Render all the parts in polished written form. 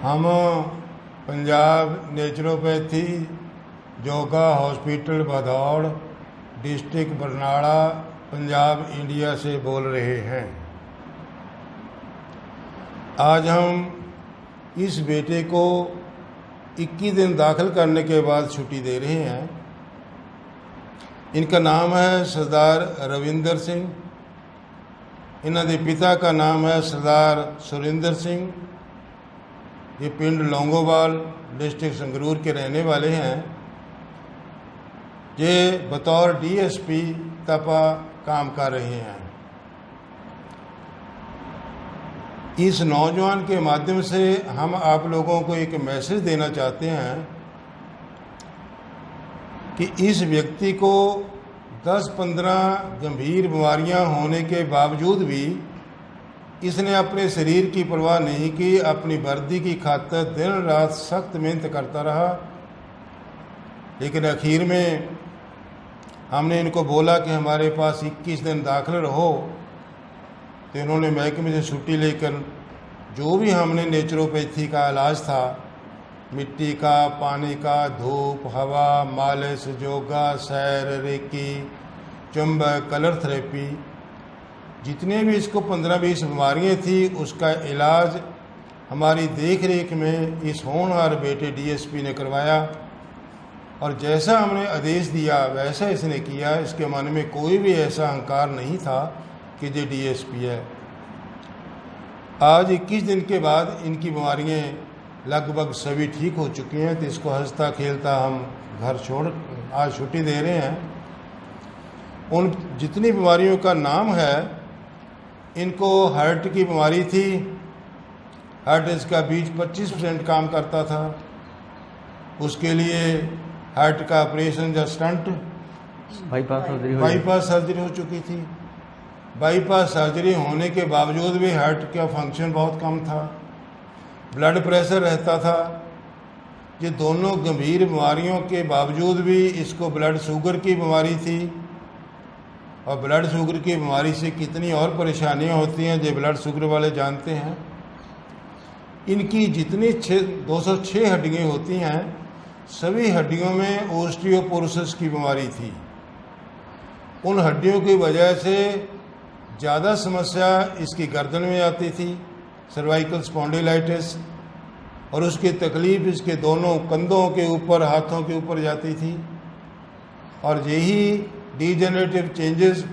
हम Punjab naturopathy yoga hospital Bhadaur district Barnala Punjab India से बोल रहे हैं। आज हम इस बेटे को 21 दिन दाखिल करने के बाद छुट्टी दे रहे हैं। इनका नाम है सरदार रविंदर सिंह। इन्हों के पिता का नाम है सरदार सुरिंदर सिंह। ये पिंड लौंगोवाल डिस्ट्रिक्ट संगरूर के रहने वाले हैं। ये बतौर डीएसपी तपा काम कर रहे हैं। इस नौजवान के माध्यम से हम आप लोगों को एक मैसेज देना चाहते हैं कि इस व्यक्ति को 10-15 गंभीर बीमारियां होने के बावजूद भी इसने अपने शरीर की परवाह नहीं की, अपनी वर्दी की खातिर दिन रात सख्त मेहनत करता रहा। लेकिन आखिर में हमने इनको बोला कि हमारे पास 21 दिन दाखिल रहो, तो इन्होंने महकमे से छुट्टी लेकर जो भी हमने नेचुरोपैथी का इलाज था, मिट्टी का, पानी का, धूप, हवा, मालिश, योगा, सैर, रेकी, चुंबक, कलर थेरेपी, जितने भी इसको 15-20 बीमारियाँ थी, उसका इलाज हमारी देख रेख में इस होनहार बेटे डीएसपी ने करवाया। और जैसा हमने आदेश दिया वैसा इसने किया। इसके मन में कोई भी ऐसा अहंकार नहीं था कि ये डीएसपी है। आज 21 दिन के बाद इनकी बीमारियाँ लगभग सभी ठीक हो चुकी हैं। तो इसको हंसता खेलता हम घर छोड़ आज छुट्टी दे रहे हैं। उन जितनी बीमारियों का नाम है, इनको हार्ट की बीमारी थी। हार्ट इसका 20-25% काम करता था। उसके लिए हार्ट का ऑपरेशन या स्टंट बाईपास सर्जरी हो चुकी थी। बाईपास सर्जरी होने के बावजूद भी हार्ट का फंक्शन बहुत कम था। ब्लड प्रेशर रहता था। ये दोनों गंभीर बीमारियों के बावजूद भी इसको ब्लड शुगर की बीमारी थी। और ब्लड शुगर की बीमारी से कितनी और परेशानियां होती हैं, जो ब्लड शुगर वाले जानते हैं। इनकी जितनी 206 हड्डियाँ होती हैं, सभी हड्डियों में ओस्टियोपोरोसिस की बीमारी थी। उन हड्डियों की वजह से ज़्यादा समस्या इसकी गर्दन में आती थी, सर्वाइकल स्पॉन्डिलाइटिस, और उसकी तकलीफ़ इसके दोनों कंधों के ऊपर, हाथों के ऊपर जाती थी। और यही डीजेनरेटिव चेंजेस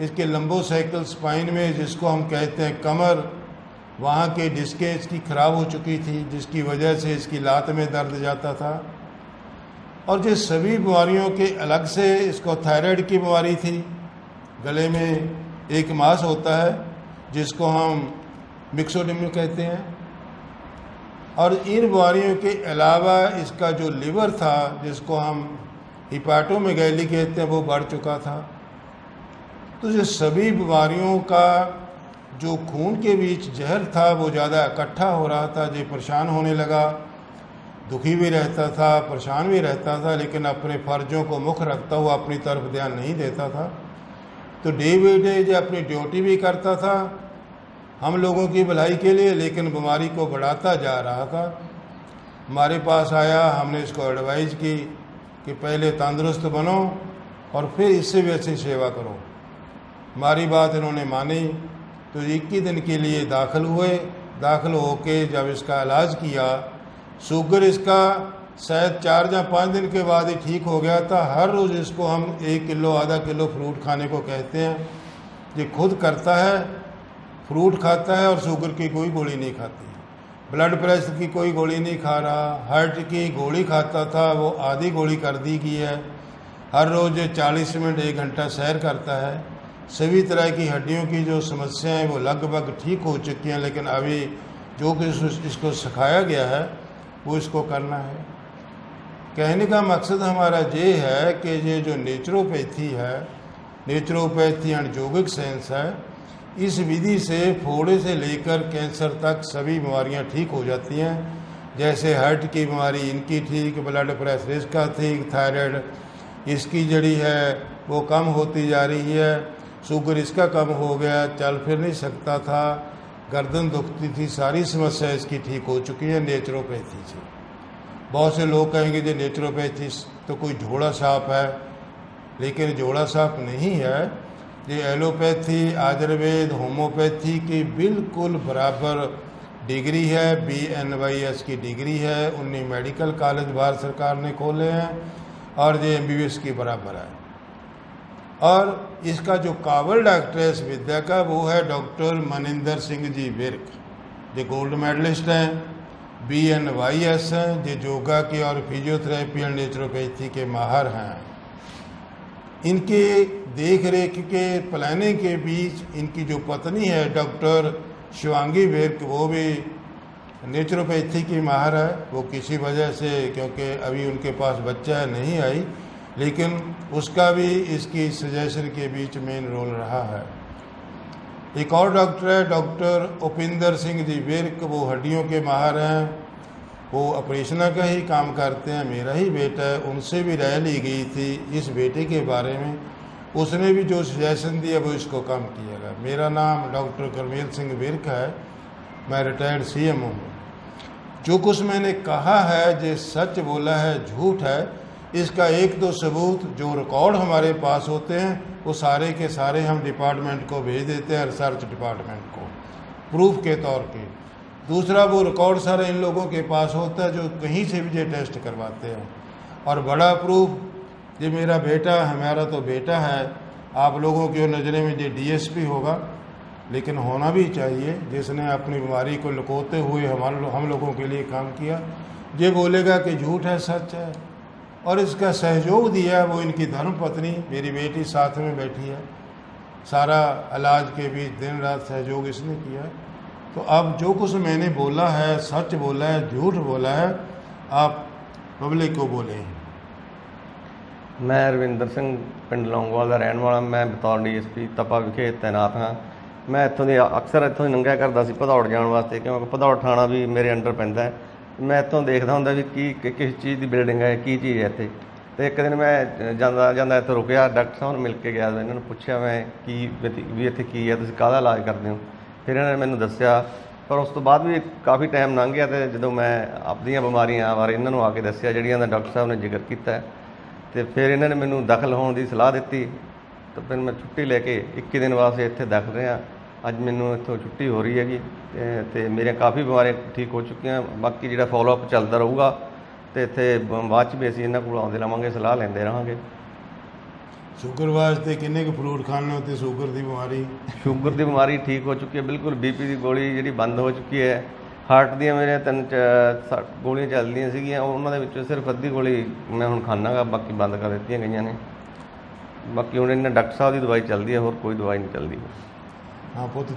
इसके लंबोसाइकल स्पाइन में, जिसको हम कहते हैं कमर, वहाँ के डिस्कें इसकी ख़राब हो चुकी थी, जिसकी वजह से इसकी लात में दर्द जाता था। और ये सभी बीमारियों के अलग से इसको थायराइड की बीमारी थी। गले में एक मांस होता है जिसको हम मिक्सोडिम कहते हैं। और इन बीमारियों के अलावा इसका जो लिवर था, जिसको हम हिपाटोमेगैली कहते हैं, वो बढ़ चुका था। तो ये सभी बीमारियों का जो खून के बीच जहर था वो ज़्यादा इकट्ठा हो रहा था। ये परेशान होने लगा, दुखी भी रहता था, परेशान भी रहता था, लेकिन अपने फ़र्ज़ों को मुख्य रखता हुआ अपनी तरफ ध्यान नहीं देता था। तो डे बाई डे ये अपनी ड्यूटी भी करता था हम लोगों की भलाई के लिए, लेकिन बीमारी को बढ़ाता जा रहा था। हमारे पास आया, हमने इसको एडवाइज़ की कि पहले तंदुरुस्त बनो और फिर इससे भी अच्छी सेवा करो। हमारी बात इन्होंने मानी। तो 21 दिन के लिए दाखिल हुए। दाखिल होके जब इसका इलाज किया, शुगर इसका शायद 4 या 5 दिन के बाद ही ठीक हो गया था। हर रोज़ इसको हम 1 किलो आधा किलो फ्रूट खाने को कहते हैं। ये खुद करता है, फ्रूट खाता है और शुगर की कोई गोली नहीं खाती। ब्लड प्रेशर की कोई गोली नहीं खा रहा। हार्ट की गोली खाता था, वो आधी गोली कर दी गई है। हर रोज़ 40 मिनट 1 घंटा सैर करता है। सभी तरह की हड्डियों की जो समस्याएं हैं वो लगभग ठीक हो चुकी हैं। लेकिन अभी जो कि इसको सिखाया गया है वो इसको करना है। कहने का मकसद हमारा ये है कि ये जो नेचुरोपैथी है, नेचुरोपैथी एंड योगिक साइंस है, इस विधि से फोड़े से लेकर कैंसर तक सभी बीमारियां ठीक हो जाती हैं। जैसे हार्ट की बीमारी इनकी ठीक, ब्लड प्रेशर इसका ठीक, थायराइड इसकी जड़ी है वो कम होती जा रही है, शुगर इसका कम हो गया, चल फिर नहीं सकता था, गर्दन दुखती थी, सारी समस्या इसकी ठीक हो चुकी है नेचुरोपैथी से। बहुत से लोग कहेंगे कि नेचुरोपैथी तो कोई झोड़ा छाप है, लेकिन झोड़ा छाप नहीं है। ये एलोपैथी, आयुर्वेद, होम्योपैथी की बिल्कुल बराबर डिग्री है। BNYS की डिग्री है। 19 मेडिकल कॉलेज भारत सरकार ने खोले हैं और ये MBBS की बराबर है। और इसका जो काबिल डॉक्टर है इस विद्या का, वो है डॉक्टर मनिंदर सिंह जी विर्क, जो गोल्ड मेडलिस्ट हैं। BNYS हैं, जो योगा की और फिजियोथेरेपी और नेचुरोपैथी के माहर हैं। इनके देख रेख के प्लानिंग के बीच इनकी जो पत्नी है डॉक्टर शिवांगी विर्क, वो भी नेचुरोपैथी की माहर है। वो किसी वजह से, क्योंकि अभी उनके पास बच्चा नहीं आई, लेकिन उसका भी इसकी सजेशन के बीच मेन रोल रहा है। एक और डॉक्टर है डॉक्टर उपिंदर सिंह जी विर्क, वो हड्डियों के माहर हैं। वो ऑपरेशन का ही काम करते हैं। मेरा ही बेटा है, उनसे भी राय ली गई थी इस बेटे के बारे में। उसने भी जो सजेशन दिया वो इसको काम किएगा। मेरा नाम डॉक्टर करमेल सिंह विर्क है, मैं रिटायर्ड CM हूँ। जो कुछ मैंने कहा है जो सच बोला है झूठ है, इसका एक दो सबूत जो रिकॉर्ड हमारे पास होते हैं वो सारे के सारे हम डिपार्टमेंट को भेज देते हैं, रिसर्च डिपार्टमेंट को, प्रूफ के तौर पे। दूसरा, वो रिकॉर्ड सारे इन लोगों के पास होता है जो कहीं से भी ये टेस्ट करवाते हैं। और बड़ा प्रूफ, ये मेरा बेटा, हमारा तो बेटा है, आप लोगों की नज़रों में ये DSP होगा, लेकिन होना भी चाहिए, जिसने अपनी बीमारी को लुकोते हुए हम लोगों के लिए काम किया। ये बोलेगा कि झूठ है, सच है। और इसका सहयोग दिया है वो इनकी धर्मपत्नी, मेरी बेटी साथ में बैठी है। सारा इलाज के बीच दिन रात सहयोग इसने किया है। तो अब जो कुछ मैंने बोला है, सच बोला है, झूठ बोला है, आप पब्लिक को बोले। मैं रविंदर सिंह पिंड लौंगोवाल ਦਾ ਰਹਿਣ ਵਾਲਾ। ਮੈਂ ਬਤੌਰ DSP ਤਪਾ ਵਿਖੇ ਤੈਨਾਤ ਹਾਂ। ਮੈਂ ਇੱਥੋਂ ਦੀ ਅਕਸਰ ਇੱਥੋਂ ਹੀ ਲੰਘਿਆ ਕਰਦਾ ਸੀ ਭਦੌੜ ਜਾਣ ਵਾਸਤੇ, ਕਿਉਂਕਿ ਭਦੌੜ ਥਾਣਾ ਵੀ ਮੇਰੇ ਅੰਡਰ ਪੈਂਦਾ ਹੈ। ਮੈਂ ਇੱਥੋਂ ਦੇਖਦਾ ਹੁੰਦਾ ਵੀ ਕਿਸ ਚੀਜ਼ ਦੀ ਬਿਲਡਿੰਗ ਹੈ, ਕੀ ਚੀਜ਼ ਹੈ ਇੱਥੇ। ਅਤੇ ਇੱਕ ਦਿਨ ਮੈਂ ਜਾਂਦਾ ਇੱਥੇ ਰੁਕਿਆ, ਡਾਕਟਰ ਸਾਹਿਬ ਨੂੰ ਮਿਲ ਕੇ ਗਿਆ। ਇਹਨਾਂ ਨੂੰ ਪੁੱਛਿਆ ਮੈਂ ਵੀ ਇੱਥੇ ਕੀ ਹੈ, ਤੁਸੀਂ ਕਾਹਦਾ ਇਲਾਜ ਕਰਦੇ ਹੋ। ਫਿਰ ਇਹਨਾਂ ਨੇ ਮੈਨੂੰ ਦੱਸਿਆ। ਪਰ ਉਸ ਤੋਂ ਬਾਅਦ ਵੀ ਕਾਫੀ ਟਾਈਮ ਲੰਘ ਗਿਆ, ਅਤੇ ਜਦੋਂ ਮੈਂ ਆਪਣੀਆਂ ਬਿਮਾਰੀਆਂ ਬਾਰੇ ਇਹਨਾਂ ਨੂੰ ਆ ਕੇ ਦੱਸਿਆ ਜਿਹੜੀਆਂ ਦਾ ਡਾਕਟਰ ਸਾਹਿਬ ਨੇ ਜ਼ਿਕਰ ਕੀਤਾ, ਅਤੇ ਫਿਰ ਇਹਨਾਂ ਨੇ ਮੈਨੂੰ ਦਾਖਲ ਹੋਣ ਦੀ ਸਲਾਹ ਦਿੱਤੀ। ਤਾਂ ਫਿਰ ਮੈਂ ਛੁੱਟੀ ਲੈ ਕੇ 21 ਦਿਨ ਵਾਸਤੇ ਇੱਥੇ ਦਾਖਲ ਰਿਹਾ। ਅੱਜ ਮੈਨੂੰ ਇੱਥੋਂ ਛੁੱਟੀ ਹੋ ਰਹੀ ਹੈਗੀ, ਅਤੇ ਮੇਰੀਆਂ ਕਾਫੀ ਬਿਮਾਰੀਆਂ ਠੀਕ ਹੋ ਚੁੱਕੀਆਂ। ਬਾਕੀ ਜਿਹੜਾ ਫੋਲੋਅਪ ਚੱਲਦਾ ਰਹੂਗਾ, ਅਤੇ ਇੱਥੇ ਬਾਅਦ 'ਚ ਵੀ ਅਸੀਂ ਇਹਨਾਂ ਕੋਲ ਆਉਂਦੇ ਰਹਾਂਗੇ, ਸਲਾਹ ਲੈਂਦੇ ਰਹਾਂਗੇ। ਸ਼ੂਗਰ ਵਾਸਤੇ ਕਿੰਨੇ ਕੁ ਫਰੂਟ ਖਾਣੇ ਉੱਤੇ ਸ਼ੂਗਰ ਦੀ ਬਿਮਾਰੀ ਠੀਕ ਹੋ ਚੁੱਕੀ ਹੈ ਬਿਲਕੁਲ। BP ਦੀ ਗੋਲੀ ਜਿਹੜੀ ਬੰਦ ਹੋ ਚੁੱਕੀ ਹੈ। ਹਾਰਟ ਦੀਆਂ ਮੇਰੀਆਂ 3 ਗੋਲੀਆਂ ਚੱਲਦੀਆਂ ਸੀਗੀਆਂ, ਉਹਨਾਂ ਦੇ ਵਿੱਚੋਂ ਸਿਰਫ ਅੱਧੀ ਗੋਲੀ ਮੈਂ ਹੁਣ ਖਾਂਦਾ ਗਾ, ਬਾਕੀ ਬੰਦ ਕਰ ਦਿੱਤੀਆਂ ਗਈਆਂ ਨੇ। ਬਾਕੀ ਹੁਣ ਇਹਨਾਂ ਡਾਕਟਰ ਸਾਹਿਬ ਦੀ ਦਵਾਈ ਚੱਲਦੀ ਹੈ, ਹੋਰ ਕੋਈ ਦਵਾਈ ਨਹੀਂ ਚੱਲਦੀ। ਹਾਂ ਪੁੱਤ, ਤੂੰ